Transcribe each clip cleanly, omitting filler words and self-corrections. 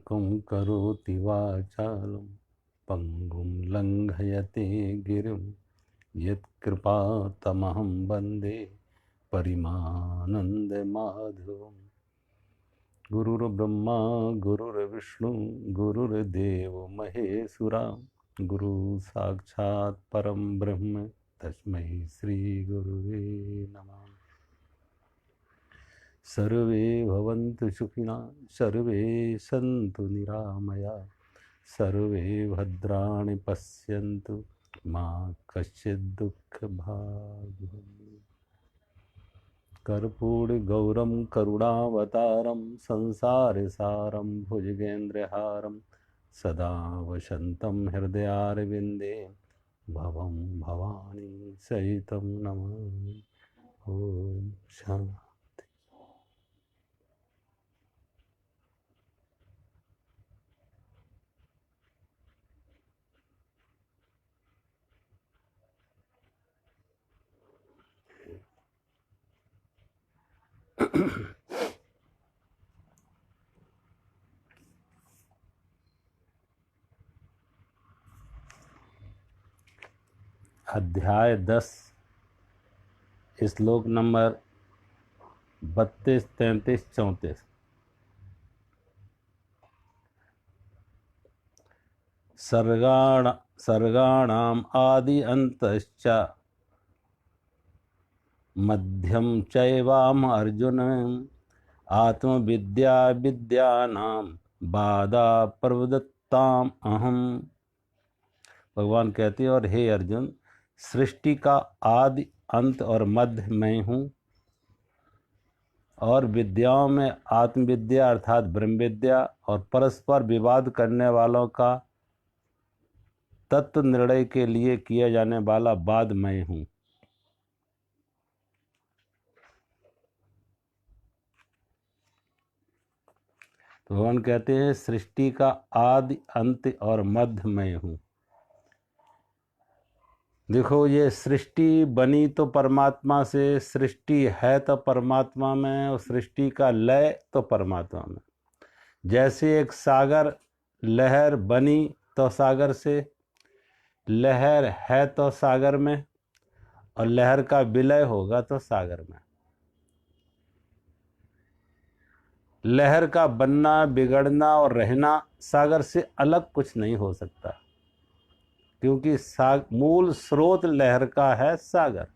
मूकं करोति वाचालं पंगुं लंघयते गिरिं यत्कृपातमहं वन्दे परिमानन्दमाधवम्। गुरुर्ब्रह्मा गुरुर्विष्णु गुरुर्देवो महेश्वरा गुरु साक्षात् परम ब्रह्म तस्मै श्री गुरुवे नमः। सर्वे भवन्तु सुखिनः सर्वे सन्तु निरामया सर्वे भद्राणि पश्यन्तु मा कश्चित् दुःखभाग् भवेत्। कर्पूरगौरं करुणावतारं संसारसारं भुजगेन्द्रहारं सदा वसन्तं हृदयारविन्दे भवं भवानी सहितं नमामि। ओम शांति। अध्याय 10 श्लोक नंबर 32, 33, 34। सर्गाणाम आदि अंतश्च मध्यम चैवाम अर्जुन आत्मविद्या विद्यानां बाधा प्रवदत्ताम अहम। भगवान कहते हैं, और हे अर्जुन, सृष्टि का आदि अंत और मध्य मैं हूँ, और विद्याओं में आत्मविद्या अर्थात ब्रह्म विद्या और परस्पर विवाद करने वालों का तत्व निर्णय के लिए किया जाने वाला वाद मैं हूँ। तो भगवान कहते हैं, सृष्टि का आदि अंत और मध्य मैं हूँ। देखो, ये सृष्टि बनी तो परमात्मा से, सृष्टि है तो परमात्मा में, और सृष्टि का लय तो परमात्मा में। जैसे एक सागर, लहर बनी तो सागर से, लहर है तो सागर में, और लहर का विलय होगा तो सागर में। लहर का बनना, बिगड़ना और रहना सागर से अलग कुछ नहीं हो सकता, क्योंकि मूल स्रोत लहर का है सागर।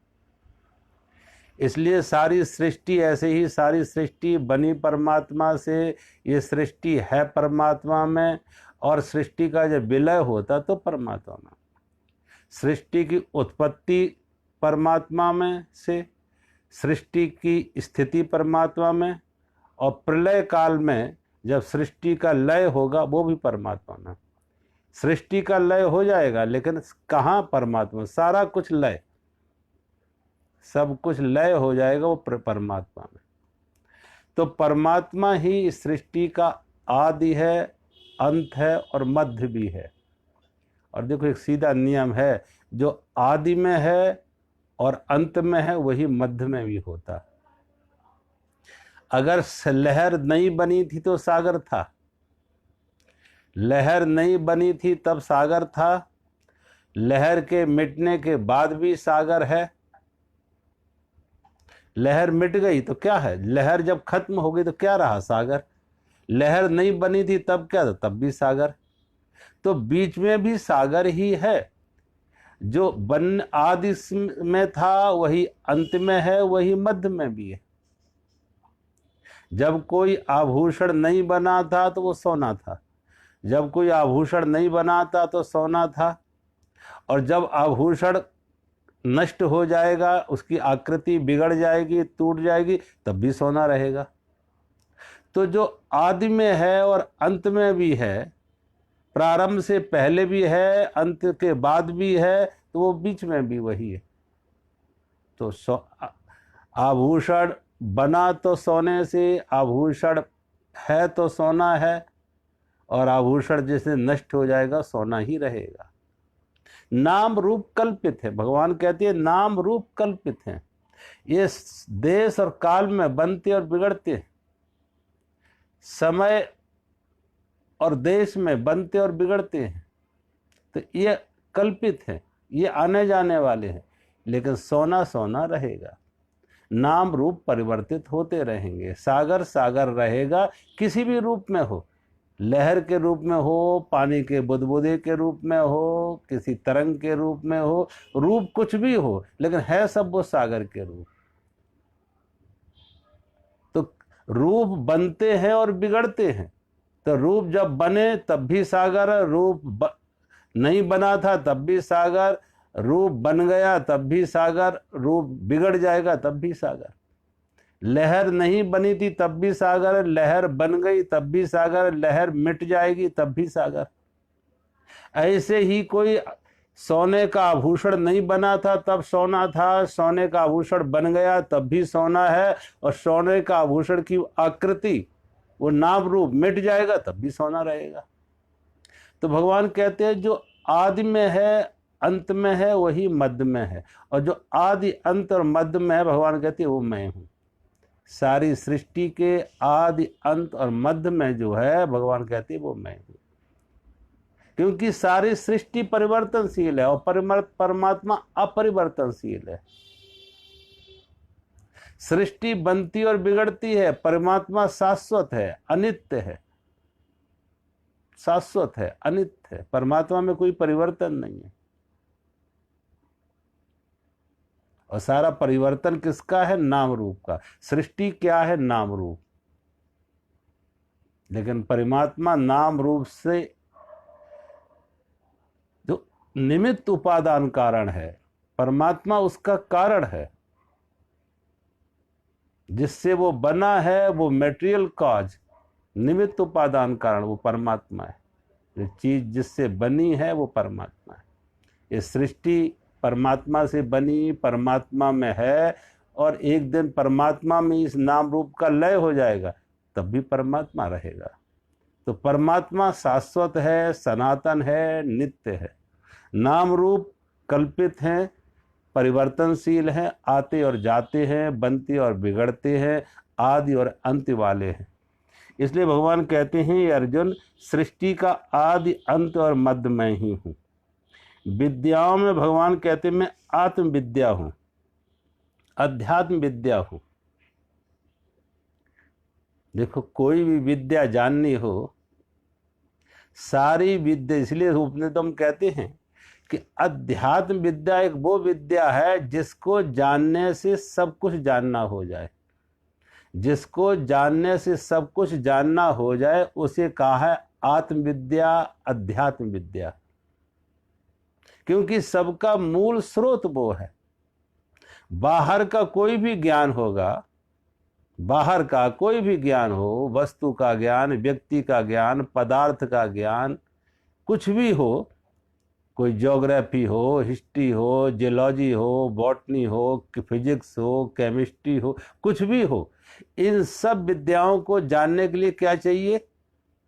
इसलिए सारी सृष्टि, ऐसे ही सारी सृष्टि बनी परमात्मा से, ये सृष्टि है परमात्मा में, और सृष्टि का जब विलय होता तो परमात्मा में। सृष्टि की उत्पत्ति परमात्मा में से, सृष्टि की स्थिति परमात्मा में, और प्रलय काल में जब सृष्टि का लय होगा वो भी परमात्मा में। सृष्टि का लय हो जाएगा, लेकिन कहाँ? परमात्मा। सारा कुछ लय, सब कुछ लय हो जाएगा वो परमात्मा में। तो परमात्मा ही सृष्टि का आदि है, अंत है और मध्य भी है। और देखो, एक सीधा नियम है, जो आदि में है और अंत में है वही मध्य में भी होता है। अगर लहर नहीं बनी थी तो सागर था, लहर नहीं बनी थी तब सागर था, लहर के मिटने के बाद भी सागर है। लहर मिट गई तो क्या है? लहर जब खत्म हो गई तो क्या रहा? सागर। लहर नहीं बनी थी तब क्या था? तब भी सागर। तो बीच में भी सागर ही है। जो बन आदि में था वही अंत में है, वही मध्य में भी है। जब कोई आभूषण नहीं बना था तो वो सोना था, जब कोई आभूषण नहीं बना था तो सोना था, और जब आभूषण नष्ट हो जाएगा, उसकी आकृति बिगड़ जाएगी, टूट जाएगी, तब भी सोना रहेगा। तो जो आदि में है और अंत में भी है, प्रारंभ से पहले भी है, अंत के बाद भी है, तो वो बीच में भी वही है। तो आभूषण बना तो सोने से, आभूषण है तो सोना है, और आभूषण जैसे नष्ट हो जाएगा सोना ही रहेगा। नाम रूप कल्पित है। भगवान कहते हैं नाम रूप कल्पित हैं, ये देश और काल में बनते और बिगड़ते हैं। समय और देश में बनते और बिगड़ते हैं, तो ये कल्पित है, ये आने जाने वाले हैं, लेकिन सोना सोना रहेगा। नाम रूप परिवर्तित होते रहेंगे। सागर सागर रहेगा, किसी भी रूप में हो, लहर के रूप में हो, पानी के बुदबुदे के रूप में हो, किसी तरंग के रूप में हो, रूप कुछ भी हो, लेकिन है सब वो सागर के रूप। तो रूप बनते हैं और बिगड़ते हैं। तो रूप जब बने तब भी सागर, रूप नहीं बना था तब भी सागर, रूप बन गया तब भी सागर, रूप बिगड़ जाएगा तब भी सागर। लहर नहीं बनी थी तब भी सागर, लहर बन गई तब भी सागर, लहर मिट जाएगी तब भी सागर। ऐसे ही कोई सोने का आभूषण नहीं बना था तब सोना था, सोने का आभूषण बन गया तब भी सोना है, और सोने का आभूषण की आकृति, वो नाम रूप मिट जाएगा तब भी सोना रहेगा। तो भगवान कहते हैं जो आदि में है, अंत में है, वही मध्य में है, और जो आदि अंत और मध्य में है, भगवान कहते हैं वो मैं हूं। सारी सृष्टि के आदि अंत और मध्य में जो है, भगवान कहते हैं वो मैं हूं। क्योंकि सारी सृष्टि परिवर्तनशील है और परमात्मा अपरिवर्तनशील है। सृष्टि बनती और बिगड़ती है, परमात्मा शाश्वत है, अनित्य है। शाश्वत है, अनित्य है, परमात्मा में कोई परिवर्तन नहीं है। और सारा परिवर्तन किसका है? नाम रूप का। सृष्टि क्या है? नाम रूप। लेकिन परमात्मा नाम रूप से जो निमित्त उपादान कारण है, परमात्मा उसका कारण है, जिससे वो बना है, वो मेटेरियल कॉज, निमित्त उपादान कारण वो परमात्मा है। जो चीज जिससे बनी है वो परमात्मा है। ये सृष्टि परमात्मा से बनी, परमात्मा में है, और एक दिन परमात्मा में इस नाम रूप का लय हो जाएगा तब भी परमात्मा रहेगा। तो परमात्मा शाश्वत है, सनातन है, नित्य है। नाम रूप कल्पित हैं, परिवर्तनशील हैं, आते और जाते हैं, बनते और बिगड़ते हैं, आदि और अंत वाले हैं। इसलिए भगवान कहते हैं, अर्जुन, सृष्टि का आदि अंत और मध्य मैं ही हूं। विद्याओं में भगवान कहते हैं मैं आत्म विद्या हूं, अध्यात्म विद्या हूं। देखो, कोई भी विद्या जाननी हो, सारी विद्या, इसलिए उपनिषद कहते हैं कि अध्यात्म विद्या एक वो विद्या है जिसको जानने से सब कुछ जानना हो जाए। जिसको जानने से सब कुछ जानना हो जाए उसे कहा है आत्मविद्या, अध्यात्म विद्या। क्योंकि सबका मूल स्रोत वो है। बाहर का कोई भी ज्ञान होगा, बाहर का कोई भी ज्ञान हो, वस्तु का ज्ञान, व्यक्ति का ज्ञान, पदार्थ का ज्ञान, कुछ भी हो, कोई ज्योग्राफी हो, हिस्ट्री हो, जियोलॉजी हो, बॉटनी हो, फिजिक्स हो, केमिस्ट्री हो, कुछ भी हो, इन सब विद्याओं को जानने के लिए क्या चाहिए?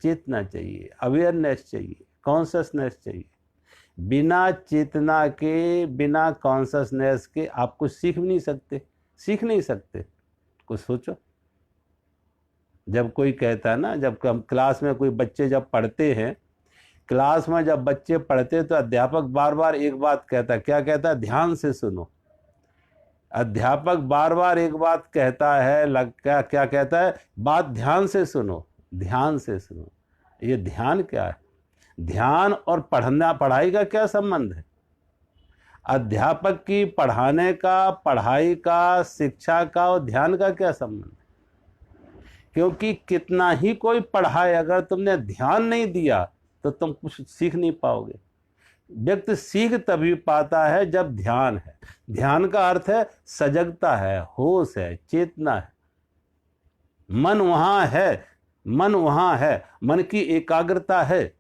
चेतना चाहिए, अवेयरनेस चाहिए, कॉन्शसनेस चाहिए। बिना चेतना के, बिना कॉन्शसनेस के आप कुछ सीख नहीं सकते, सीख नहीं सकते। कुछ सोचो, जब कोई कहता है ना, जब हम क्लास में कोई बच्चे जब पढ़ते हैं, क्लास में जब बच्चे पढ़ते तो अध्यापक बार बार एक बात कहता है। क्या कहता है? ध्यान से सुनो। अध्यापक बार बार एक बात कहता है, क्या क्या कहता है? बात ध्यान से सुनो, ध्यान से सुनो। ये ध्यान क्या है? ध्यान और पढ़ाई का क्या संबंध है? अध्यापक की पढ़ाने का, पढ़ाई का, शिक्षा का और ध्यान का क्या संबंध है? क्योंकि कितना ही कोई पढ़ाए, अगर तुमने ध्यान नहीं दिया तो तुम कुछ सीख नहीं पाओगे। व्यक्ति सीख तभी पाता है जब ध्यान है। ध्यान का अर्थ है सजगता है, होश है, चेतना है। मन वहां है, मन वहां है, मन की एकाग्रता है।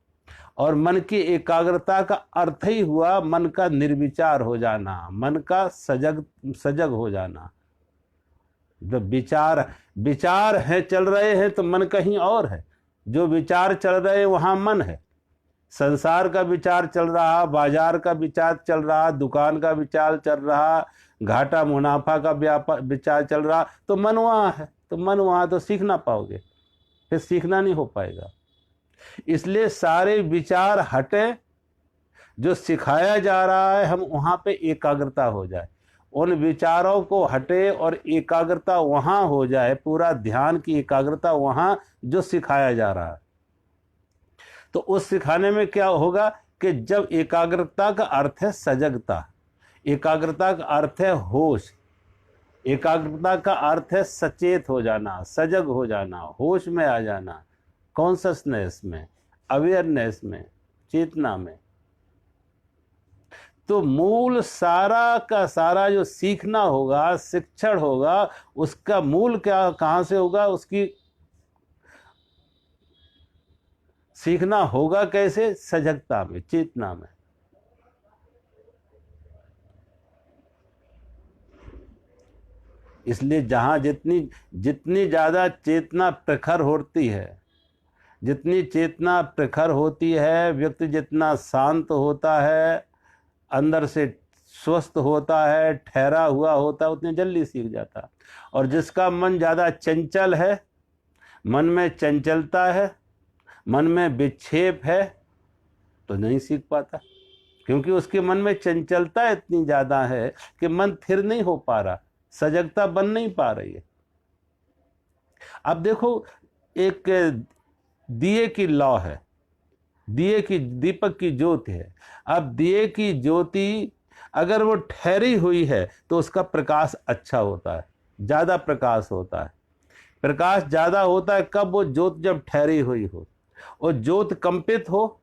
और मन की एकाग्रता का अर्थ ही हुआ मन का निर्विचार हो जाना, मन का सजग हो जाना। जब विचार है, चल रहे हैं तो मन कहीं और है। जो विचार चल रहे हैं वहां मन है। संसार का विचार चल रहा, बाजार का विचार चल रहा, दुकान का विचार चल रहा, घाटा मुनाफा का विचार चल रहा, तो मन वहां है। तो मन वहां तो सीख ना पाओगे, फिर सीखना नहीं हो पाएगा। इसलिए सारे विचार हटे, जो सिखाया जा रहा है हम वहाँ पे एकाग्रता हो जाए, उन विचारों को हटे और एकाग्रता वहाँ हो जाए, पूरा ध्यान की एकाग्रता वहाँ जो सिखाया जा रहा है। तो उस सिखाने में क्या होगा कि जब एकाग्रता का अर्थ है सजगता, एकाग्रता का अर्थ है होश, एकाग्रता का अर्थ है सचेत हो जाना, सजग हो जाना, होश में आ जाना, कॉन्शसनेस में, अवेयरनेस में, चेतना में। तो मूल सारा का सारा जो सीखना होगा, शिक्षण होगा, उसका मूल क्या कहाँ से होगा, उसकी सीखना होगा कैसे? सजगता में, चेतना में। इसलिए जहाँ जितनी जितनी ज़्यादा चेतना प्रखर होती है, जितनी चेतना प्रखर होती है, व्यक्ति जितना शांत होता है, अंदर से स्वस्थ होता है, ठहरा हुआ होता है, उतनी जल्दी सीख जाता है। और जिसका मन ज़्यादा चंचल है, मन में चंचलता है, मन में विक्षेप है, तो नहीं सीख पाता, क्योंकि उसके मन में चंचलता इतनी ज़्यादा है कि मन स्थिर नहीं हो पा रहा, सजगता बन नहीं पा रही है। अब देखो, एक दिए की लौ है, दिए की, दीपक की ज्योति है। अब दिए की ज्योति अगर वो ठहरी हुई है तो उसका प्रकाश अच्छा होता है, ज़्यादा प्रकाश होता है। प्रकाश ज़्यादा होता है कब? वो ज्योत जब ठहरी हुई हो, और ज्योत कंपित हो,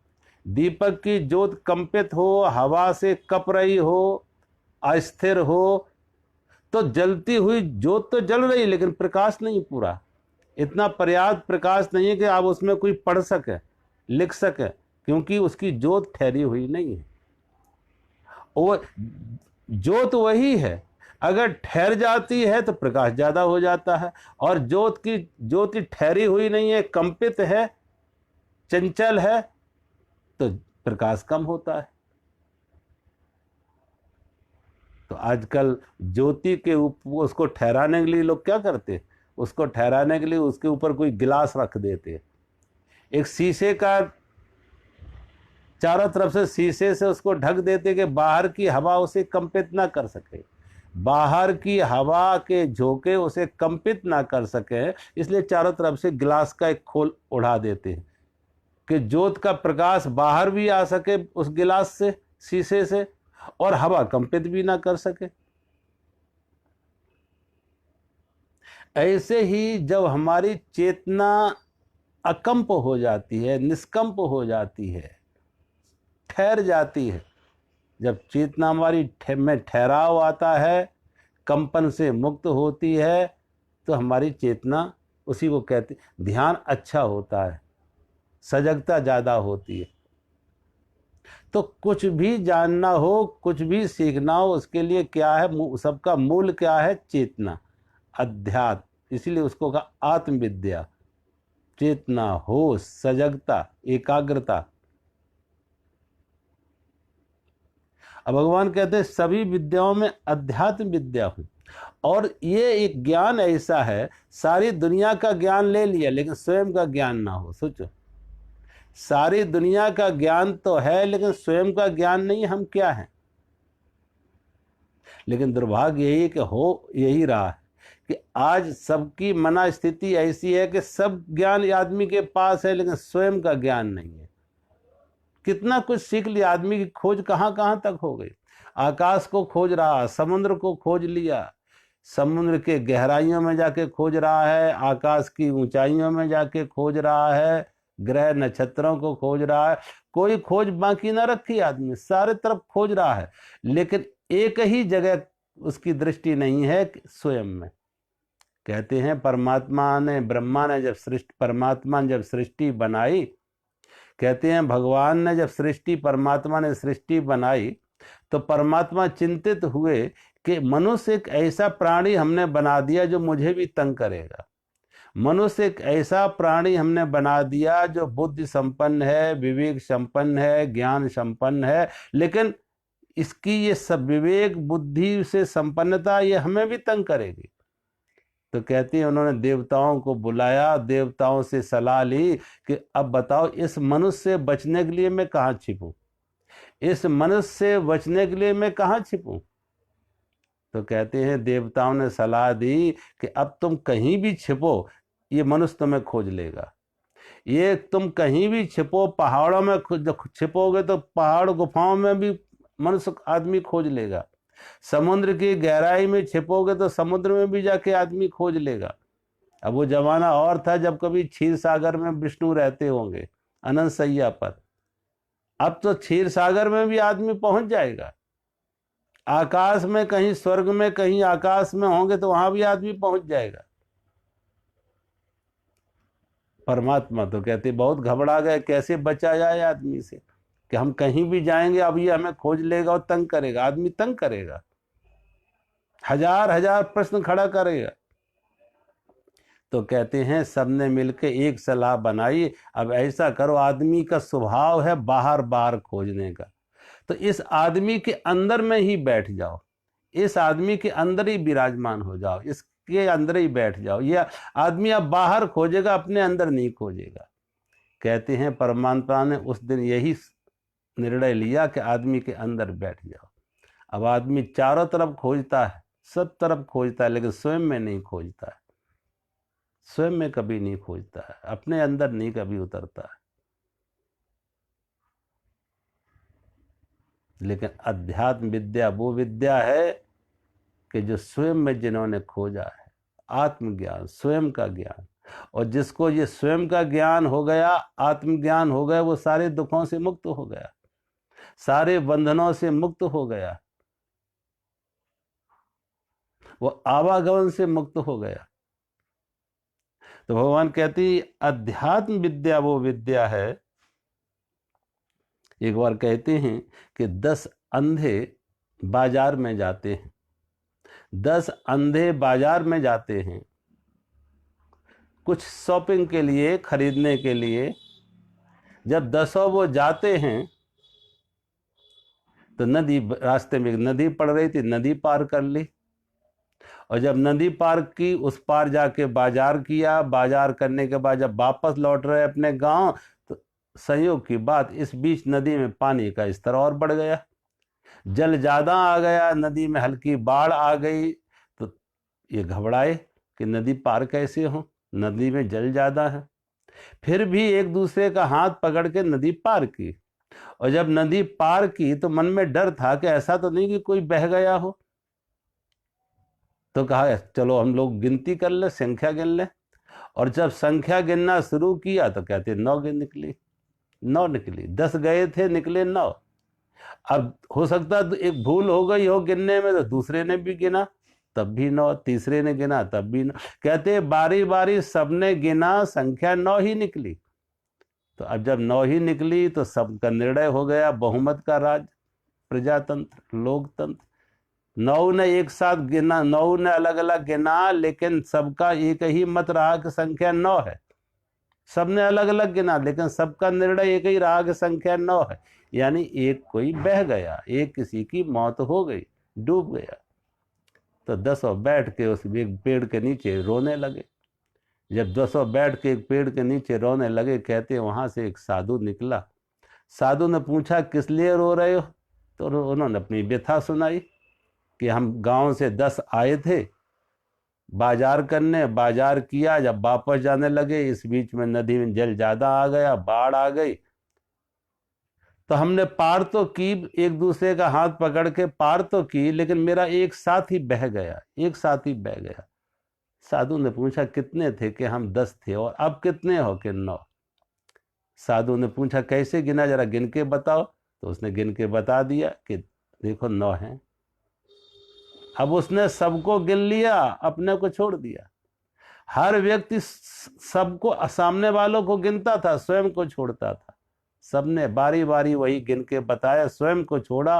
दीपक की ज्योत कंपित हो, हवा से कप रही हो, अस्थिर हो, तो जलती हुई ज्योत तो जल रही, लेकिन प्रकाश नहीं पूरा, इतना पर्याप्त प्रकाश नहीं है कि आप उसमें कोई पढ़ सके, लिख सके, क्योंकि उसकी ज्योत ठहरी हुई नहीं है। और ज्योत वही है, अगर ठहर जाती है तो प्रकाश ज़्यादा हो जाता है, और ज्योति ठहरी हुई नहीं है, कंपित है, चंचल है, तो प्रकाश कम होता है। तो आजकल ज्योति के ऊपर उसको ठहराने के लिए लोग क्या करते? उसको ठहराने के लिए उसके ऊपर कोई गिलास रख देते, एक शीशे का, चारों तरफ से शीशे से उसको ढक देते कि बाहर की हवा उसे कंपित ना कर सके, बाहर की हवा के झोंके उसे कंपित ना कर सके, इसलिए चारों तरफ से गिलास का एक खोल उड़ा देते हैं कि ज्योत का प्रकाश बाहर भी आ सके उस गिलास से, शीशे से, और हवा कंपित भी ना कर सके। ऐसे ही जब हमारी चेतना अकंप हो जाती है, निष्कंप हो जाती है, ठहर जाती है, जब चेतना हमारी में ठहराव आता है, कंपन से मुक्त होती है, तो हमारी चेतना, उसी को कहते, ध्यान अच्छा होता है, सजगता ज़्यादा होती है। तो कुछ भी जानना हो, कुछ भी सीखना हो, उसके लिए क्या है? सबका मूल क्या है? चेतना, अध्यात्म। इसीलिए उसको कहा आत्मविद्या, चेतना, होश, सजगता, एकाग्रता। अब भगवान कहते हैं सभी विद्याओं में अध्यात्म विद्या हूँ, और ये एक ज्ञान ऐसा है, सारी दुनिया का ज्ञान ले लिया लेकिन स्वयं का ज्ञान ना हो। सोचो, सारी दुनिया का ज्ञान तो है लेकिन स्वयं का ज्ञान नहीं, हम क्या हैं? लेकिन दुर्भाग्य यही कि हो यही रहा है कि आज सबकी मना स्थिति ऐसी है कि सब ज्ञान आदमी के पास है लेकिन स्वयं का ज्ञान नहीं है। कितना कुछ सीख लिया, आदमी की खोज कहाँ कहाँ तक हो गई। आकाश को खोज रहा, समुद्र को खोज लिया, समुद्र के गहराइयों में जाके खोज रहा है, आकाश की ऊंचाइयों में जाके खोज रहा है, ग्रह नक्षत्रों को खोज रहा है, कोई खोज बाकी ना रखी आदमी, सारे तरफ खोज रहा है, लेकिन एक ही जगह उसकी दृष्टि नहीं है, स्वयं में। कहते हैं परमात्मा ने, ब्रह्मा ने जब परमात्मा ने जब सृष्टि बनाई, कहते हैं भगवान ने जब परमात्मा ने सृष्टि बनाई, तो परमात्मा चिंतित हुए कि मनुष्य एक ऐसा प्राणी हमने बना दिया जो मुझे भी तंग करेगा, मनुष्य एक ऐसा प्राणी हमने बना दिया जो बुद्धि संपन्न है, विवेक संपन्न है, ज्ञान संपन्न है, लेकिन इसकी ये सब विवेक बुद्धि से संपन्नता ये हमें भी तंग करेगी। तो कहती है उन्होंने देवताओं को बुलाया, देवताओं से सलाह ली कि अब बताओ इस मनुष्य से बचने के लिए मैं कहाँ छिपूं, इस मनुष्य से बचने के लिए मैं कहाँ छिपूं। तो कहते हैं देवताओं ने सलाह दी कि अब तुम कहीं भी छिपो, ये मनुष्य तुम्हें खोज लेगा। ये तुम कहीं भी छिपो, पहाड़ों में छिपोगे तो पहाड़ गुफाओं में भी मनुष्य आदमी खोज लेगा, समुद्र की गहराई में छिपोगे तो समुद्र में भी जाके आदमी खोज लेगा। अब वो जमाना और था जब कभी क्षीर सागर में विष्णु रहते होंगे अनंत सैया पर, अब तो क्षीर सागर में भी आदमी पहुंच जाएगा। आकाश में कहीं स्वर्ग में कहीं आकाश में होंगे तो वहां भी आदमी पहुंच जाएगा। परमात्मा तो कहते बहुत घबरा गए, कैसे बचा जाए आदमी से, कि हम कहीं भी जाएंगे अब ये हमें खोज लेगा और तंग करेगा। आदमी तंग करेगा, हजार हजार प्रश्न खड़ा करेगा। तो कहते हैं सबने मिलके एक सलाह बनाई, अब ऐसा करो, आदमी का स्वभाव है बाहर बाहर खोजने का, तो इस आदमी के अंदर में ही बैठ जाओ, इस आदमी के अंदर ही विराजमान हो जाओ, इसके अंदर ही बैठ जाओ। ये आदमी अब बाहर खोजेगा, अपने अंदर नहीं खोजेगा। कहते हैं परमात्मा ने उस दिन यही निर्णय लिया कि आदमी के अंदर बैठ जाओ। अब आदमी चारों तरफ खोजता है, सब तरफ खोजता है, लेकिन स्वयं में नहीं खोजता है, स्वयं में कभी नहीं खोजता है, अपने अंदर नहीं कभी उतरता है। लेकिन अध्यात्म विद्या वो विद्या है कि जो स्वयं में जिन्होंने खोजा है, आत्मज्ञान, स्वयं का ज्ञान, और जिसको ये स्वयं का ज्ञान हो गया, आत्मज्ञान हो गया, वो सारे दुखों से मुक्त हो गया, सारे बंधनों से मुक्त हो गया, वो आवागमन से मुक्त हो गया। तो भगवान कहती अध्यात्म विद्या वो विद्या है। एक बार कहते हैं कि 10 अंधे बाजार में जाते हैं, 10 अंधे बाजार में जाते हैं कुछ शॉपिंग के लिए, खरीदने के लिए। जब 10 वो जाते हैं तो नदी, रास्ते में नदी पड़ रही थी, नदी पार कर ली, और जब नदी पार की उस पार जाके बाजार किया, बाजार करने के बाद जब वापस लौट रहे अपने गांव, तो संयोग की बात इस बीच नदी में पानी का स्तर और बढ़ गया, जल ज्यादा आ गया, नदी में हल्की बाढ़ आ गई। तो ये घबराए कि नदी पार कैसे हो, नदी में जल ज्यादा है। फिर भी एक दूसरे का हाथ पकड़ के नदी पार की, और जब नदी पार की तो मन में डर था कि ऐसा तो नहीं कि कोई बह गया हो। तो कहा चलो हम लोग गिनती कर ले, संख्या गिन ले। और जब संख्या गिनना शुरू किया तो कहते 9 निकली, 9 निकली, 10 गए थे निकले 9। अब हो सकता है तो एक भूल हो गई हो गिनने में, तो दूसरे ने भी गिना तब भी 9, तीसरे ने गिना तब भी 9। कहते बारी बारी सबने गिना, संख्या 9 ही निकली। तो अब जब 9 ही निकली तो सबका निर्णय हो गया, बहुमत का राज, प्रजातंत्र, लोकतंत्र। 9 ने एक साथ गिना, 9 ने अलग अलग गिना, लेकिन सबका एक ही मत रहा कि संख्या 9 है। सबने अलग अलग गिना, लेकिन सबका निर्णय एक ही रहा कि संख्या 9 है। यानी एक कोई बह गया, एक किसी की मौत हो गई, डूब गया। तो 10 बैठ के उस एक पेड़ के नीचे रोने लगे। जब 10 बैठ के एक पेड़ के नीचे रोने लगे, कहते वहां से एक साधु निकला। साधु ने पूछा किस लिए रो रहे हो? तो उन्होंने अपनी व्यथा सुनाई कि हम गांव से 10 आए थे बाजार करने, बाजार किया, जब वापस जाने लगे इस बीच में नदी में जल ज्यादा आ गया, बाढ़ आ गई। तो हमने पार तो की, एक दूसरे का हाथ पकड़ के पार तो की, लेकिन मेरा एक साथी बह गया, एक साथी बह गया। साधु ने पूछा कितने थे? कि हम 10 थे। और अब कितने हो? कि 9। साधु ने पूछा कैसे गिना, जरा गिन के बताओ। तो उसने गिन के बता दिया कि देखो 9 हैं। अब उसने सबको गिन लिया, अपने को छोड़ दिया। हर व्यक्ति सबको, सामने वालों को गिनता था, स्वयं को छोड़ता था। सबने बारी बारी वही गिन के बताया, स्वयं को छोड़ा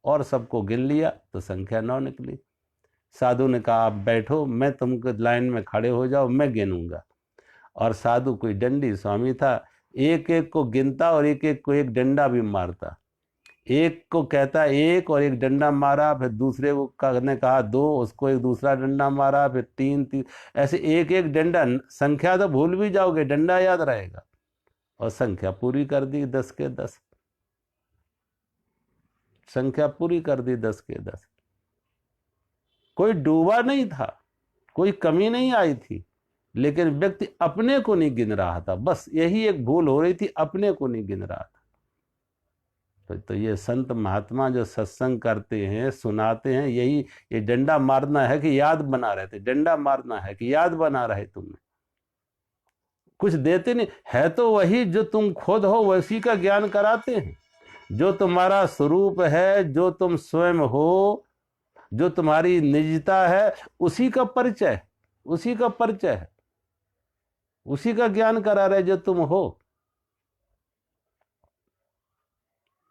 और सबको गिन लिया, तो संख्या 9 निकली। साधु ने कहा आप बैठो, मैं तुमको लाइन में खड़े हो जाओ, मैं गिनूंगा। और साधु कोई डंडी स्वामी था, एक एक को गिनता और एक एक को एक डंडा भी मारता। एक को कहता एक और एक डंडा मारा, फिर दूसरे को ने कहा दो, उसको एक दूसरा डंडा मारा, फिर तीन तीन, ऐसे एक एक डंडा। संख्या तो भूल भी जाओगे, डंडा याद रहेगा। और संख्या पूरी कर दी 10 के 10, संख्या पूरी कर दी 10 के 10। कोई डूबा नहीं था, कोई कमी नहीं आई थी, लेकिन व्यक्ति अपने को नहीं गिन रहा था। बस यही एक भूल हो रही थी, अपने को नहीं गिन रहा था। तो ये संत महात्मा जो सत्संग करते हैं, सुनाते हैं, यही ये डंडा मारना है कि याद बना रहे थे, डंडा मारना है कि याद बना रहे तुम्हें। कुछ देते नहीं है, तो वही जो तुम खुद हो वैसी का ज्ञान कराते हैं। जो तुम्हारा स्वरूप है, जो तुम स्वयं हो, जो तुम्हारी निजता है, उसी का परिचय, उसी का परिचय है, उसी का ज्ञान करा रहे जो तुम हो।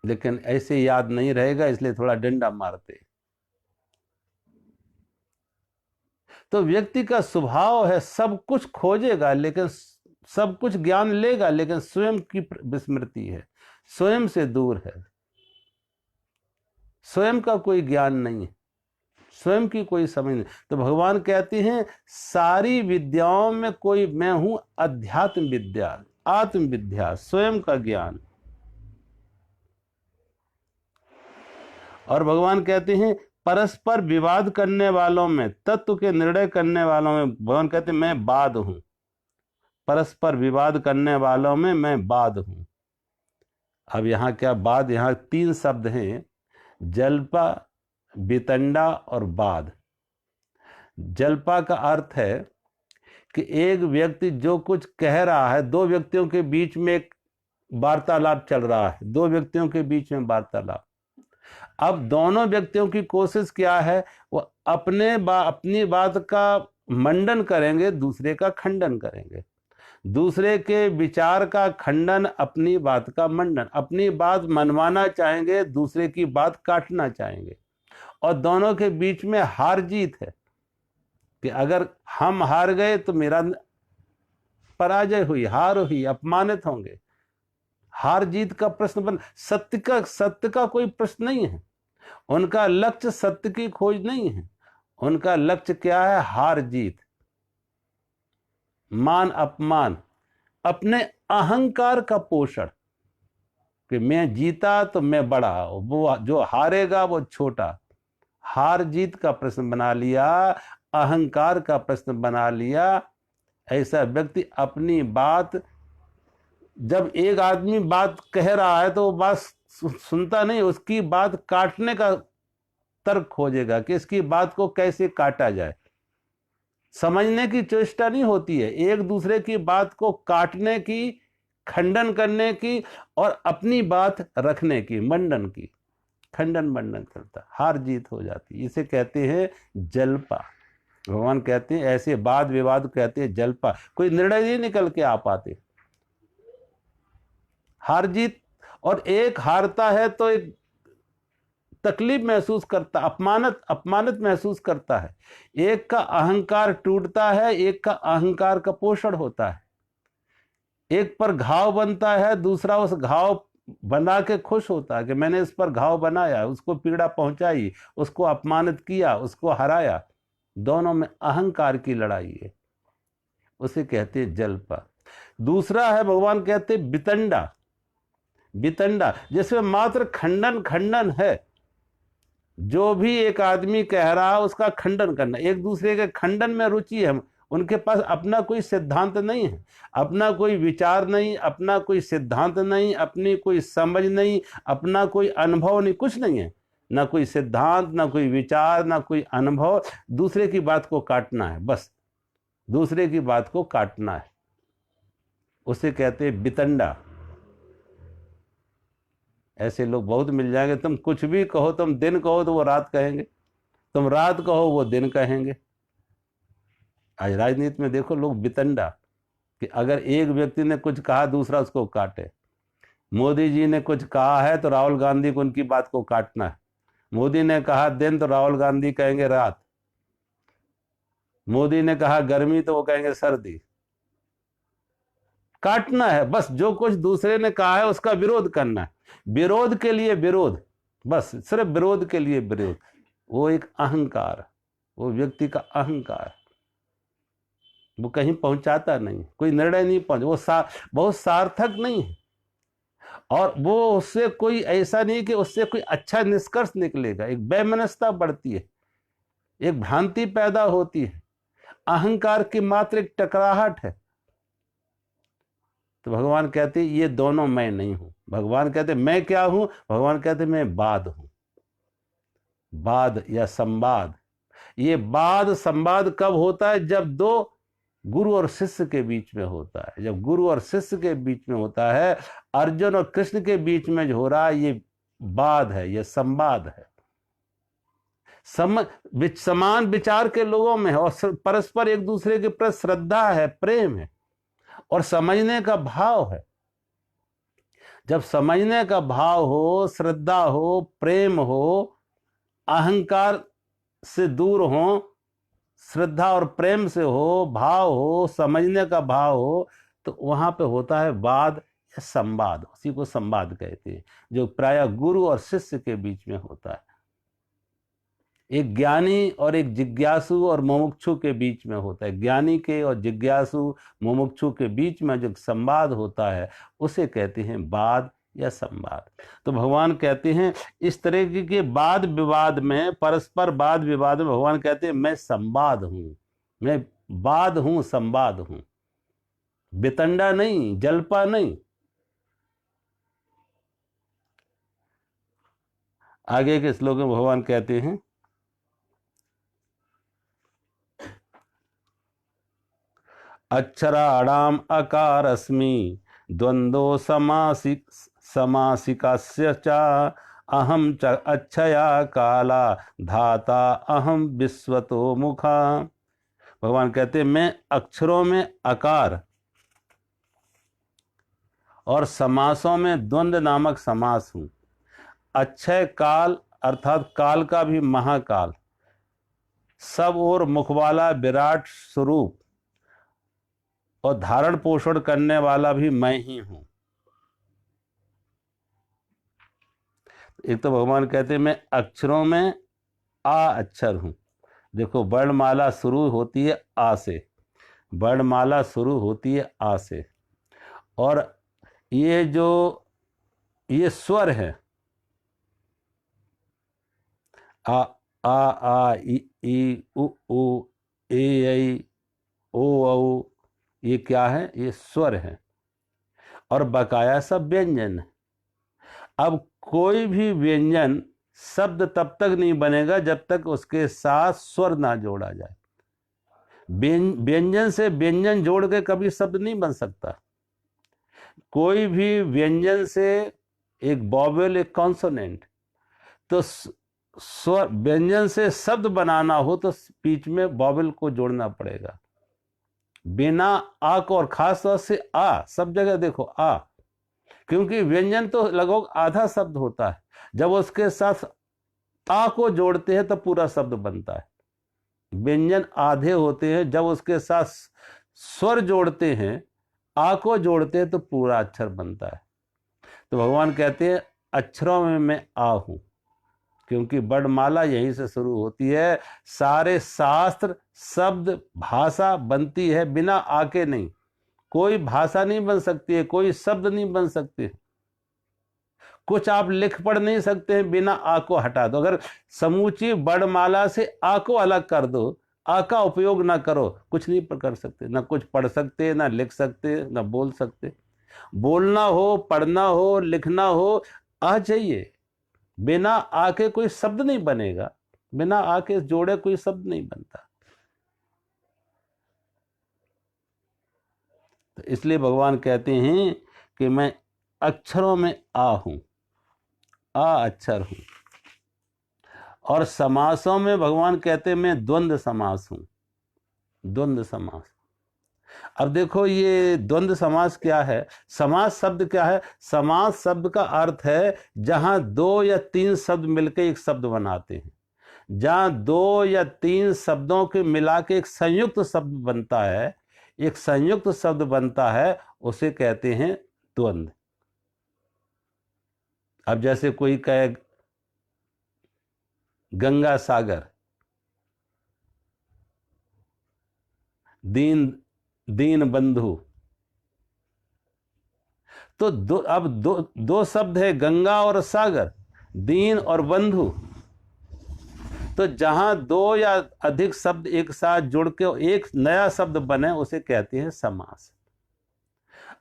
लेकिन ऐसे याद नहीं रहेगा, इसलिए थोड़ा डंडा मारते। तो व्यक्ति का स्वभाव है सब कुछ खोजेगा, लेकिन सब कुछ ज्ञान लेगा, लेकिन स्वयं की विस्मृति है, स्वयं से दूर है, स्वयं का कोई ज्ञान नहीं है, स्वयं की कोई समझ नहीं। तो भगवान कहते हैं सारी विद्याओं में कोई मैं हूं अध्यात्म विद्या, आत्म विद्या, स्वयं का ज्ञान। और भगवान कहते हैं परस्पर विवाद करने वालों में, तत्व के निर्णय करने वालों में, भगवान कहते हैं मैं बाद हूं। परस्पर विवाद करने वालों में मैं बाद हूं। अब यहां क्या बाद, यहां 3 शब्द हैं, जल्पा, वितंडा और बाद। जल्पा का अर्थ है कि एक व्यक्ति जो कुछ कह रहा है, 2 व्यक्तियों के बीच में एक वार्तालाप चल रहा है, 2 व्यक्तियों के बीच में वार्तालाप। अब दोनों व्यक्तियों की कोशिश क्या है, वो अपनी बात का मंडन करेंगे, दूसरे का खंडन करेंगे, दूसरे के विचार का खंडन, अपनी बात का मंडन, अपनी बात मनवाना चाहेंगे, दूसरे की बात काटना चाहेंगे। और दोनों के बीच में हार जीत है कि अगर हम हार गए तो मेरा पराजय हुई, हार हुई, अपमानित होंगे। हार जीत का प्रश्न सत्य का कोई प्रश्न नहीं है। उनका लक्ष्य सत्य की खोज नहीं है, उनका लक्ष्य क्या है, हार जीत, मान अपमान, अपने अहंकार का पोषण कि मैं जीता तो मैं बड़ा, वो जो हारेगा वो छोटा। हार जीत का प्रश्न बना लिया, अहंकार का प्रश्न बना लिया। ऐसा व्यक्ति अपनी बात, जब एक आदमी बात कह रहा है तो वो बात सुनता नहीं, उसकी बात काटने का तर्क खोजेगा कि इसकी बात को कैसे काटा जाए। समझने की चेष्टा नहीं होती है, एक दूसरे की बात को काटने की, खंडन करने की और अपनी बात रखने की, मंडन की, खंडन मंडन करता, हार जीत हो जाती। इसे कहते हैं जल्पा। भगवान कहते हैं ऐसे वाद विवाद कहते हैं जल्पा, कोई निर्णय नहीं निकल के आ पाते, हार जीत। और एक हारता है तो एक तकलीफ महसूस करता, अपमानित महसूस करता है। एक का अहंकार टूटता है, एक का अहंकार का पोषण होता है। एक पर घाव बनता है, दूसरा उस घाव बना के खुश होता है कि मैंने इस पर घाव बनाया, उसको पीड़ा पहुंचाई, उसको अपमानित किया, उसको हराया। दोनों में अहंकार की लड़ाई है, उसे कहते हैं जल्पा। दूसरा है भगवान कहते हैं वितंडा। वितंडा जिसमें मात्र खंडन है, जो भी एक आदमी कह रहा है उसका खंडन करना, एक दूसरे के खंडन में रुचि है। उनके पास अपना कोई सिद्धांत नहीं है, अपना कोई विचार नहीं, अपना कोई सिद्धांत नहीं, अपनी कोई समझ नहीं, अपना कोई अनुभव नहीं, कुछ नहीं है, ना कोई सिद्धांत, ना कोई विचार, ना कोई अनुभव। दूसरे की बात को काटना है, बस दूसरे की बात को काटना है, उसे कहते हैं वितंडा। ऐसे लोग बहुत मिल जाएंगे, तुम कुछ भी कहो, तुम दिन कहो तो वो रात कहेंगे, तुम रात कहो वो दिन कहेंगे। आज राजनीति में देखो लोग वितंडा, कि अगर एक व्यक्ति ने कुछ कहा दूसरा उसको काटे। मोदी जी ने कुछ कहा है तो राहुल गांधी को उनकी बात को काटना है। मोदी ने कहा दिन तो राहुल गांधी कहेंगे रात। मोदी ने कहा गर्मी तो वो कहेंगे सर्दी। काटना है, बस जो कुछ दूसरे ने कहा है उसका विरोध करना है, विरोध के लिए विरोध, बस सिर्फ विरोध के लिए विरोध। वो एक अहंकार, वो व्यक्ति का अहंकार, वो कहीं पहुंचाता नहीं, कोई निर्णय नहीं पहुंच, वो बहुत सार्थक नहीं है, और वो उससे कोई ऐसा नहीं कि उससे कोई अच्छा निष्कर्ष निकलेगा। एक वैमनस्यता बढ़ती है, एक भ्रांति पैदा होती है, अहंकार की मात्र एक टकराहट है। तो भगवान कहते ये दोनों मैं नहीं हूं। भगवान कहते मैं क्या हूं? भगवान कहते मैं बाध हूं। बाध या संवाद, ये वाद संवाद कब होता है? जब दो गुरु और शिष्य के बीच में होता है। जब गुरु और शिष्य के बीच में होता है, अर्जुन और कृष्ण के बीच में जो हो रहा है, ये वाद है, ये संवाद है। समान विचार के लोगों में है, और परस्पर एक दूसरे के प्रति श्रद्धा है, प्रेम है, और समझने का भाव है। जब समझने का भाव हो, श्रद्धा हो, प्रेम हो, अहंकार से दूर हो, श्रद्धा और प्रेम से हो, भाव हो, समझने का भाव हो, तो वहां पे होता है वाद या संवाद। उसी को संवाद कहते हैं, जो प्रायः गुरु और शिष्य के बीच में होता है। एक ज्ञानी और एक जिज्ञासु और मुमुक्षु के बीच में होता है। ज्ञानी के और जिज्ञासु मुमुक्षु के बीच में जो संवाद होता है, उसे कहते हैं वाद या संवाद। तो भगवान कहते हैं इस तरह के वाद विवाद में, परस्पर वाद विवाद में भगवान कहते हैं मैं संवाद हूं, मैं वाद हूं, संवाद हूं, वितंडा नहीं, जल्पा नहीं। आगे के श्लोक में भगवान कहते हैं अक्षराणाम अकारस्मि द्वंद्वो समासिकस्य च अहम च अक्षया काला धाता अहम विश्वतो मुखा। भगवान कहते हैं मैं अक्षरों में अकार और समासों में द्वंद्व नामक समास हूं। अक्षय काल अर्थात काल का भी महाकाल, सब और मुख वाला विराट स्वरूप और धारण पोषण करने वाला भी मैं ही हूं। एक तो भगवान कहते हैं मैं अक्षरों में आ अक्षर हूं। देखो वर्णमाला शुरू होती है आ से, वर्णमाला शुरू होती है आ से, और ये जो ये स्वर है आ ई उ ए ओ औ, ये क्या है? ये स्वर है, और बकाया सब व्यंजन है। अब कोई भी व्यंजन शब्द तब तक नहीं बनेगा जब तक उसके साथ स्वर ना जोड़ा जाए। व्यंजन से व्यंजन जोड़ के कभी शब्द नहीं बन सकता। कोई भी व्यंजन से एक वॉवेल, एक कॉन्सोनेंट, तो स्वर व्यंजन से शब्द बनाना हो तो बीच में वॉवेल को जोड़ना पड़ेगा। बिना आ को, और खास तौर से आ, सब जगह देखो आ, क्योंकि व्यंजन तो लगभग आधा शब्द होता है। जब उसके साथ आ को जोड़ते हैं तो पूरा शब्द बनता है। व्यंजन आधे होते हैं, जब उसके साथ स्वर जोड़ते हैं, आ को जोड़ते हैं, तो पूरा अक्षर बनता है। तो भगवान कहते हैं अक्षरों में मैं आ हूं, क्योंकि वर्णमाला यहीं से शुरू होती है। सारे शास्त्र, शब्द, भाषा बनती है बिना आ के नहीं। कोई भाषा नहीं बन सकती है, कोई शब्द नहीं बन सकते, कुछ आप लिख पढ़ नहीं सकते हैं बिना आ को हटा दो। अगर समूची वर्णमाला से आ को अलग कर दो, आ का उपयोग ना करो, कुछ नहीं कर सकते, ना कुछ पढ़ सकते, ना लिख सकते, ना बोल सकते। बोलना हो, पढ़ना हो, लिखना हो, आ चाहिए। बिना आ के कोई शब्द नहीं बनेगा, बिना आ के जोड़े कोई शब्द नहीं बनता। तो इसलिए भगवान कहते हैं कि मैं अक्षरों में आ हूं, आ अक्षर हूं। और समासों में भगवान कहते हैं मैं द्वंद्व समास हूं, द्वंद्व समास। अब देखो ये द्वंद्व समास क्या है? समास शब्द क्या है? समास शब्द का अर्थ है जहां दो या तीन शब्द मिलकर एक शब्द बनाते हैं, जहां दो या तीन शब्दों के मिला के एक संयुक्त शब्द बनता है। एक संयुक्त शब्द बनता है, उसे कहते हैं द्वंद्व। अब जैसे कोई कहे गंगा सागर, दीन दीन बंधु, तो अब दो शब्द है, गंगा और सागर, दीन और बंधु। तो जहां दो या अधिक शब्द एक साथ जुड़ के एक नया शब्द बने, उसे कहते हैं समास।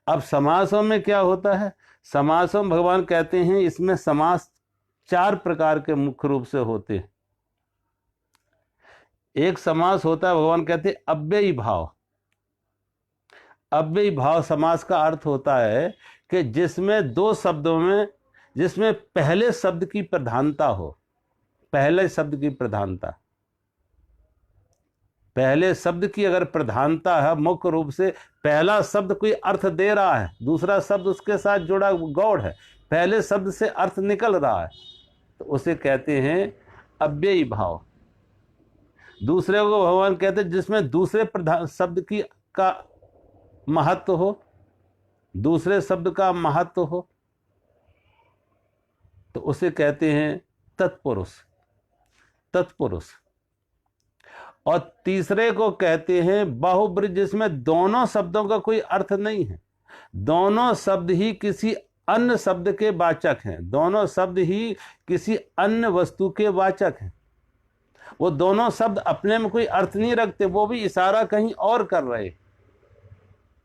अब समासों में क्या होता है? समासों में भगवान कहते हैं इसमें समास 4 प्रकार के मुख्य रूप से होते हैं। एक समास होता है, भगवान कहते हैं अव्ययी भाव। अव्ययी भाव समास का अर्थ होता है कि जिसमें दो शब्दों में, जिसमें पहले शब्द की प्रधानता हो, पहले शब्द की प्रधानता, पहले शब्द की अगर प्रधानता है, मुख्य रूप से पहला शब्द कोई अर्थ दे रहा है, दूसरा शब्द उसके साथ जुड़ा गौड़ है, पहले शब्द से अर्थ निकल रहा है, तो उसे कहते हैं अव्ययी भाव। दूसरे को भगवान कहते हैं जिसमें दूसरे प्रधान शब्द की का महत्व हो, दूसरे शब्द का महत्व हो, तो उसे कहते हैं तत्पुरुष, तत्पुरुष। और तीसरे को कहते हैं बाहुब्रीहि, जिसमें दोनों शब्दों का कोई अर्थ नहीं है, दोनों शब्द ही किसी अन्य शब्द के वाचक हैं, दोनों शब्द ही किसी अन्य वस्तु के वाचक हैं। वो दोनों शब्द अपने में कोई अर्थ नहीं रखते, वो भी इशारा कहीं और कर रहे,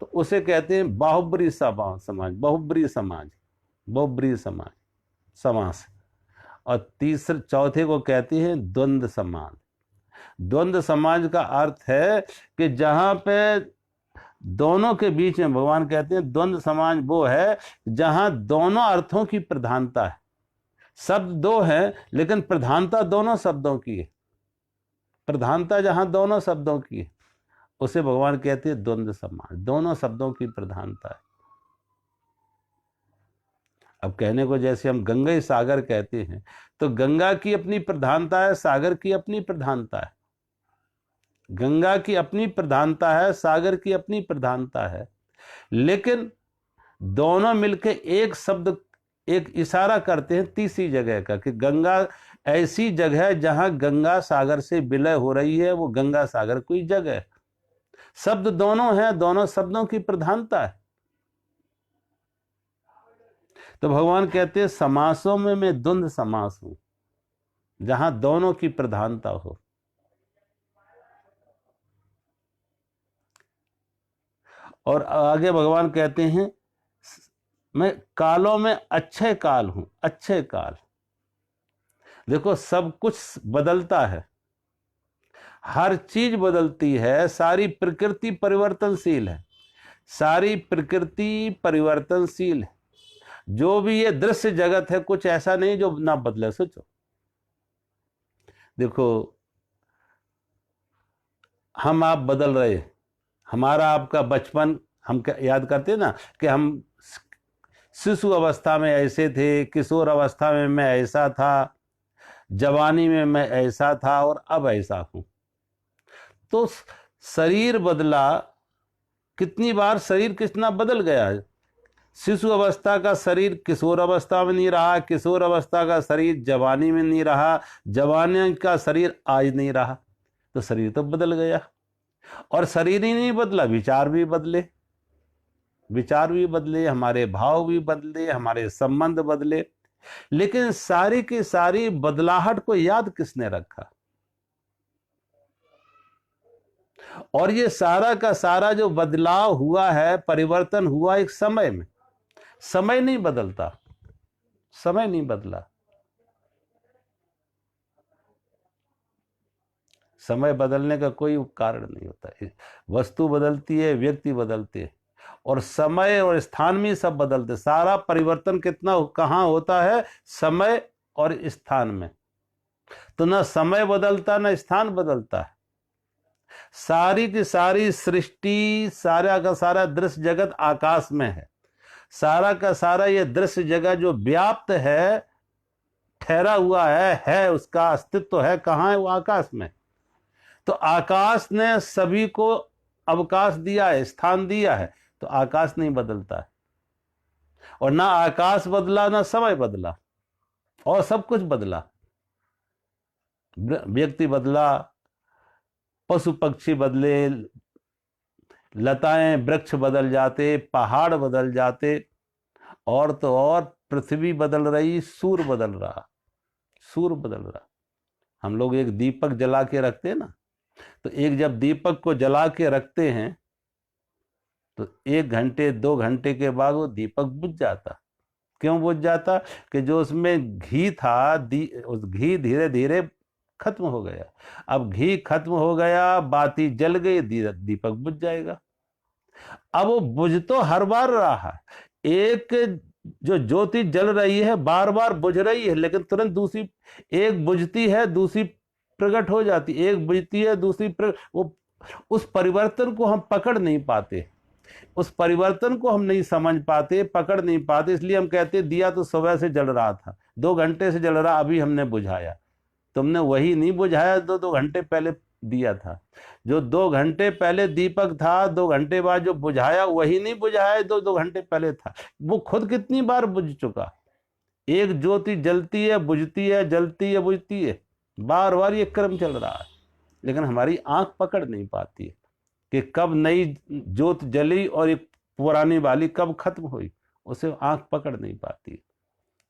तो उसे कहते हैं बाहुब्रीहि समाज, बाहुब्रीहि समाज, बाहुब्रीहि समाज समास। और तीसरे चौथे को कहते हैं द्वंद्व समाज। द्वंद्व समाज का अर्थ है कि जहां पे दोनों के बीच में, भगवान कहते हैं द्वंद्व समाज वो है जहां दोनों अर्थों की प्रधानता है। शब्द दो हैं लेकिन प्रधानता दोनों शब्दों की है, प्रधानता जहां दोनों शब्दों की है, उसे भगवान कहते हैं द्वंद्व समाज, दोनों शब्दों की प्रधानता है। अब कहने को जैसे हम गंगा सागर कहते हैं, तो गंगा की अपनी प्रधानता है, सागर की अपनी प्रधानता है, गंगा की अपनी प्रधानता है, सागर की अपनी प्रधानता है, लेकिन दोनों मिलके एक शब्द, एक इशारा करते हैं तीसरी जगह का, कि गंगा ऐसी जगह है जहां गंगा सागर से विलय हो रही है, वो गंगा सागर कोई जगह है। शब्द दोनों हैं, दोनों शब्दों की प्रधानता है। तो भगवान कहते हैं समासों में मैं द्वंद्व समास हूं, जहां दोनों की प्रधानता हो। और आगे भगवान कहते हैं मैं कालों में अच्छे काल हूं, अच्छे काल। देखो सब कुछ बदलता है, हर चीज बदलती है, सारी प्रकृति परिवर्तनशील है, सारी प्रकृति परिवर्तनशील है। जो भी ये दृश्य जगत है, कुछ ऐसा नहीं जो ना बदले। सोचो, देखो हम आप बदल रहे, हमारा आपका बचपन हम याद करते हैं ना, कि हम शिशु अवस्था में ऐसे थे, किशोर अवस्था में मैं ऐसा था, जवानी में मैं ऐसा था, और अब ऐसा हूं। तो शरीर बदला, कितनी बार शरीर कितना बदल गया है। शिशु अवस्था का शरीर किशोर अवस्था में नहीं रहा, किशोर अवस्था का शरीर जवानी में नहीं रहा, जवानी का शरीर आज नहीं रहा, तो शरीर तो बदल गया। और शरीर ही नहीं बदला, विचार भी बदले, विचार भी बदले, हमारे भाव भी बदले, हमारे संबंध बदले। लेकिन सारी की सारी बदलाहट को याद किसने रखा? और ये सारा का सारा जो बदलाव हुआ है, परिवर्तन हुआ एक समय में। समय नहीं बदलता, समय नहीं बदला, समय बदलने का कोई कारण नहीं होता। वस्तु बदलती है, व्यक्ति बदलते हैं, और समय और स्थान में सब बदलते। सारा परिवर्तन कितना कहाँ होता है? समय और स्थान में। तो ना समय बदलता ना स्थान बदलता है। सारी की सारी सृष्टि, सारा का सारा दृश्य जगत आकाश में है। सारा का सारा ये दृश्य जगत जो व्याप्त है, ठहरा हुआ है, उसका अस्तित्व है कहाँ है? वो आकाश में। तो आकाश ने सभी को अवकाश दिया है, स्थान दिया है, तो आकाश नहीं बदलता है। और ना आकाश बदला ना समय बदला, और सब कुछ बदला। व्यक्ति बदला, पशु पक्षी बदले, लताएं वृक्ष बदल जाते, पहाड़ बदल जाते, और तो और पृथ्वी बदल रही, सूर्य बदल रहा, सूर्य बदल रहा। हम लोग एक दीपक जला के रखते हैं ना, तो एक जब दीपक को जला के रखते हैं तो 1 घंटे 2 घंटे के बाद वो दीपक बुझ जाता। क्यों बुझ जाता? कि जो उसमें घी था, उस घी धीरे धीरे खत्म हो गया। अब घी खत्म हो गया, बाती जल गई, दीपक बुझ जाएगा। अब वो बुझ तो हर बार रहा है, एक जो ज्योति जल रही है बार बार बुझ रही है, लेकिन तुरंत दूसरी, एक बुझती है दूसरी प्रकट हो जाती, एक बुझती है दूसरी वो उस परिवर्तन को हम पकड़ नहीं पाते, उस परिवर्तन को हम नहीं समझ पाते, पकड़ नहीं पाते। इसलिए हम कहते दिया तो सुबह से जल रहा था, 2 घंटे से जल रहा, अभी हमने बुझाया। तुमने वही नहीं बुझाया 2 घंटे पहले दिया था। जो 2 घंटे पहले दीपक था, 2 घंटे बाद जो बुझाया वही नहीं बुझाया 2 घंटे पहले था। वो खुद कितनी बार बुझ चुका। एक ज्योति जलती है, बुझती है, जलती है, बुझती है, बार बार ये क्रम चल रहा है। लेकिन हमारी आंख पकड़ नहीं पाती है कि कब नई ज्योत जली और एक पुरानी वाली कब खत्म हुई, उसे आंख पकड़ नहीं पाती।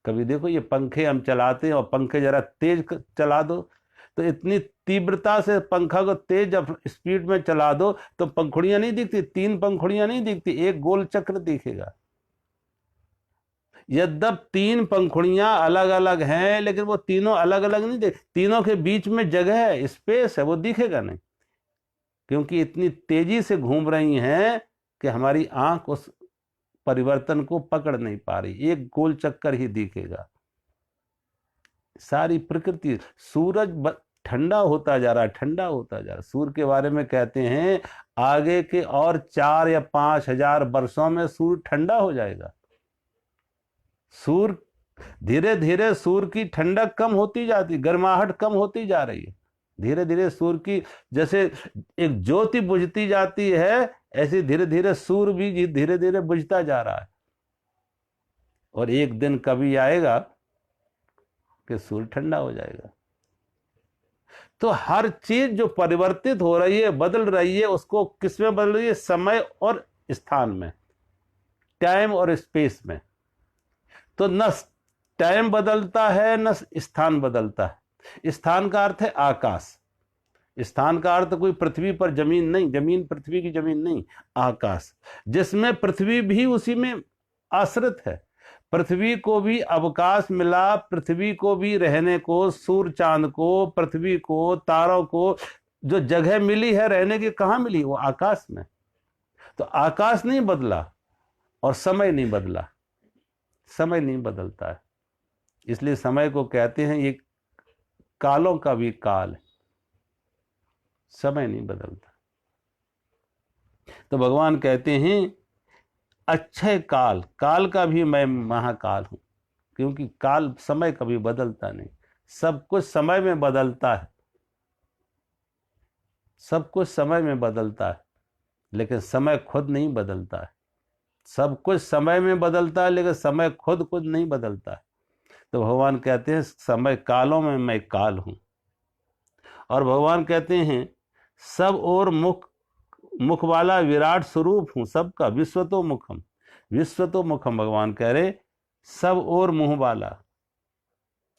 कभी देखो ये पंखे हम चलाते हैं, और पंखे जरा तेज चला दो तो इतनी तीव्रता से पंखा को तेज जब स्पीड में चला दो तो पंखुड़ियां नहीं दिखती, 3 पंखुड़ियां नहीं दिखती, एक गोल चक्र दिखेगा। यद्यप 3 पंखुड़ियां अलग अलग हैं, लेकिन वो तीनों अलग अलग नहीं दिख, तीनों के बीच में जगह है, स्पेस है, वो दिखेगा नहीं, क्योंकि इतनी तेजी से घूम रही हैं कि हमारी आंख उस परिवर्तन को पकड़ नहीं पा रही, एक गोल चक्कर ही दिखेगा। सारी प्रकृति, सूरज ठंडा होता जा रहा है, ठंडा होता जा रहा है। सूर्य के बारे में कहते हैं आगे के और 4 या 5 हजार वर्षों में सूर्य ठंडा हो जाएगा। सूर्य धीरे धीरे, सूर्य की ठंडक कम होती जाती, गर्माहट कम होती जा रही है। धीरे धीरे सूर्य की, जैसे एक ज्योति बुझती जाती है, ऐसे धीरे धीरे सूर्य भी धीरे धीरे बुझता जा रहा है। और एक दिन कभी आएगा कि सूर्य ठंडा हो जाएगा। तो हर चीज जो परिवर्तित हो रही है, बदल रही है, उसको किस में बदल रही है? समय और स्थान में, टाइम और स्पेस में। तो न टाइम बदलता है न स्थान बदलता है। स्थान का अर्थ है आकाश, स्थान का अर्थ कोई पृथ्वी पर जमीन नहीं, जमीन पृथ्वी की जमीन नहीं, आकाश, जिसमें पृथ्वी भी उसी में आश्रित है। पृथ्वी को भी अवकाश मिला, पृथ्वी को भी रहने को, सूर्य चांद को, पृथ्वी को, तारों को जो जगह मिली है रहने की, कहाँ मिली? वो आकाश में। तो आकाश नहीं बदला और समय नहीं बदला, समय नहीं बदलता है। इसलिए समय को कहते हैं ये कालों का भी काल है, समय नहीं बदलता। तो भगवान कहते हैं अक्षय काल, काल का भी मैं महाकाल हूं, क्योंकि काल, समय कभी बदलता नहीं, सब कुछ समय में बदलता है, सब कुछ समय में बदलता है, लेकिन समय खुद नहीं बदलता है। सब कुछ समय में बदलता है, लेकिन समय खुद नहीं बदलता है। तो भगवान कहते हैं समय कालों में मैं काल हूं। और भगवान कहते हैं सब और मुख वाला विराट स्वरूप हूं सबका, विश्वतो मुखम, विश्वतो मुखम। भगवान कह रहे सब और मुंह वाला।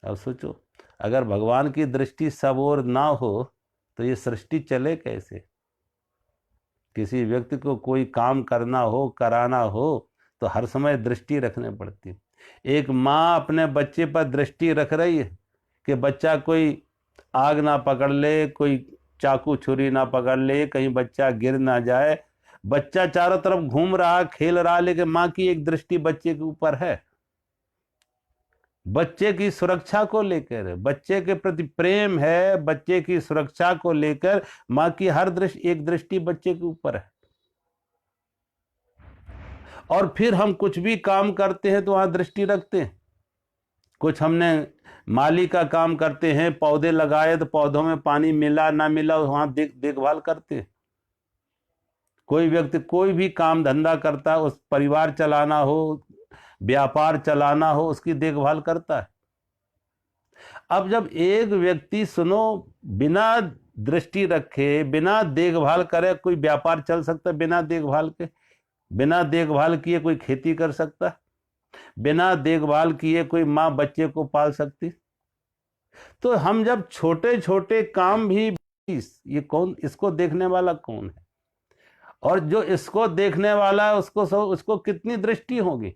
अब सोचो, अगर भगवान की दृष्टि सब और ना हो तो ये सृष्टि चले कैसे? किसी व्यक्ति को कोई काम करना हो, कराना हो, तो हर समय दृष्टि रखने पड़ती है। एक माँ अपने बच्चे पर दृष्टि रख रही है कि बच्चा कोई आग ना पकड़ ले, कोई चाकू छुरी ना पकड़ ले, कहीं बच्चा गिर ना जाए। बच्चा चारों तरफ घूम रहा, खेल रहा, लेकिन माँ की एक दृष्टि बच्चे के ऊपर है। बच्चे की सुरक्षा को लेकर, बच्चे के प्रति प्रेम है, बच्चे की सुरक्षा को लेकर माँ की हर एक दृष्टि बच्चे के ऊपर है। और फिर हम कुछ भी काम करते हैं तो वहां दृष्टि रखते हैं। कुछ हमने माली का काम करते हैं, पौधे लगाए तो पौधों में पानी मिला ना मिला, वहां देखभाल करते हैं। कोई व्यक्ति कोई भी काम धंधा करता है, उस परिवार चलाना हो, व्यापार चलाना हो, उसकी देखभाल करता है। अब जब एक व्यक्ति सुनो बिना दृष्टि रखे, बिना देखभाल करे कोई व्यापार चल सकता है? बिना देखभाल के, बिना देखभाल किए कोई खेती कर सकता है? बिना देखभाल किए कोई माँ बच्चे को पाल सकती? तो हम जब छोटे छोटे काम भी, ये कौन, इसको देखने वाला कौन है? और जो इसको देखने वाला है उसको कितनी दृष्टि होगी?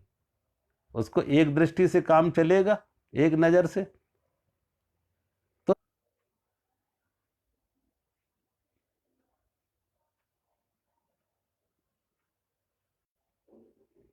उसको एक दृष्टि से काम चलेगा, एक नजर से?